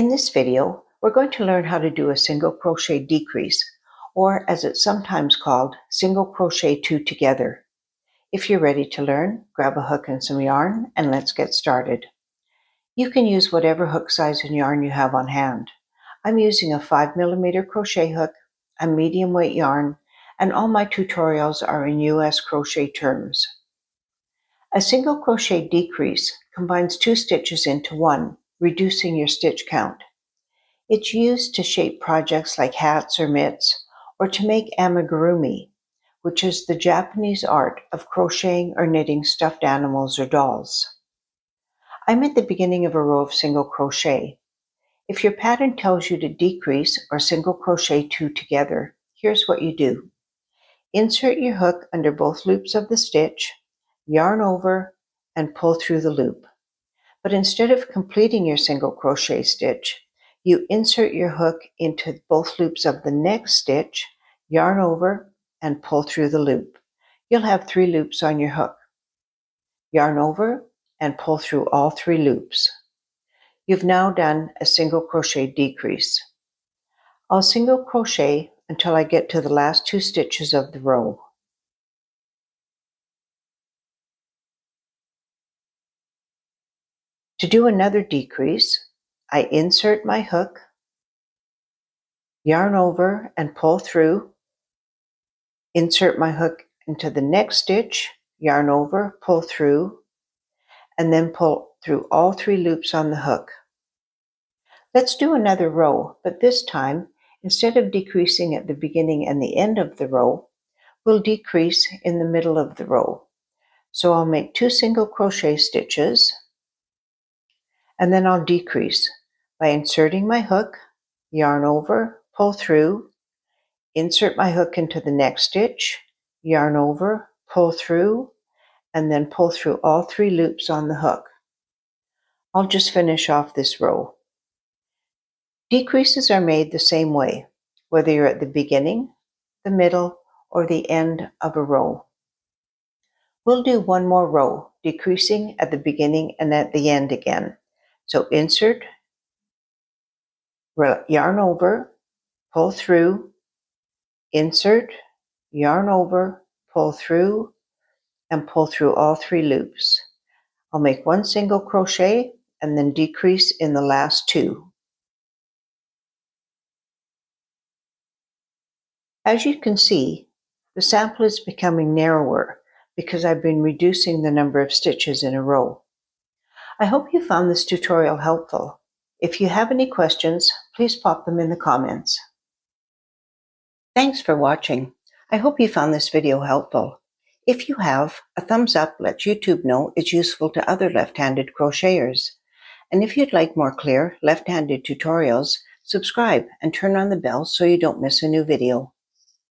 In this video, we're going to learn how to do a single crochet decrease, or as it's sometimes called, single crochet two together. If you're ready to learn, grab a hook and some yarn and let's get started. You can use whatever hook size and yarn you have on hand. I'm using a 5mm crochet hook, a medium weight yarn, and all my tutorials are in US crochet terms. A single crochet decrease combines 2 stitches into one, reducing your stitch count. It's used to shape projects like hats or mitts, or to make amigurumi, which is the Japanese art of crocheting or knitting stuffed animals or dolls. I'm at the beginning of a row of single crochet. If your pattern tells you to decrease or single crochet 2 together, here's what you do. Insert your hook under both loops of the stitch, yarn over, and pull through the loop. But instead of completing your single crochet stitch, you insert your hook into both loops of the next stitch, yarn over, and pull through the loop. You'll have 3 loops on your hook. Yarn over and pull through all 3 loops. You've now done a single crochet decrease. I'll single crochet until I get to the last 2 stitches of the row. To do another decrease, I insert my hook, yarn over and pull through, insert my hook into the next stitch, yarn over, pull through, and then pull through all 3 loops on the hook. Let's do another row, but this time, instead of decreasing at the beginning and the end of the row, we'll decrease in the middle of the row. So I'll make 2 single crochet stitches, and then I'll decrease by inserting my hook, yarn over, pull through, insert my hook into the next stitch, yarn over, pull through, and then pull through all 3 loops on the hook. I'll just finish off this row. Decreases are made the same way, whether you're at the beginning, the middle, or the end of a row. We'll do one more row, decreasing at the beginning and at the end again. So insert, yarn over, pull through, insert, yarn over, pull through, and pull through all 3 loops. I'll make 1 single crochet and then decrease in the last 2. As you can see, the sample is becoming narrower because I've been reducing the number of stitches in a row. I hope you found this tutorial helpful. If you have any questions, please pop them in the comments. Thanks for watching. I hope you found this video helpful. If you have, a thumbs up lets YouTube know it's useful to other left-handed crocheters. And if you'd like more clear left-handed tutorials, subscribe and turn on the bell so you don't miss a new video.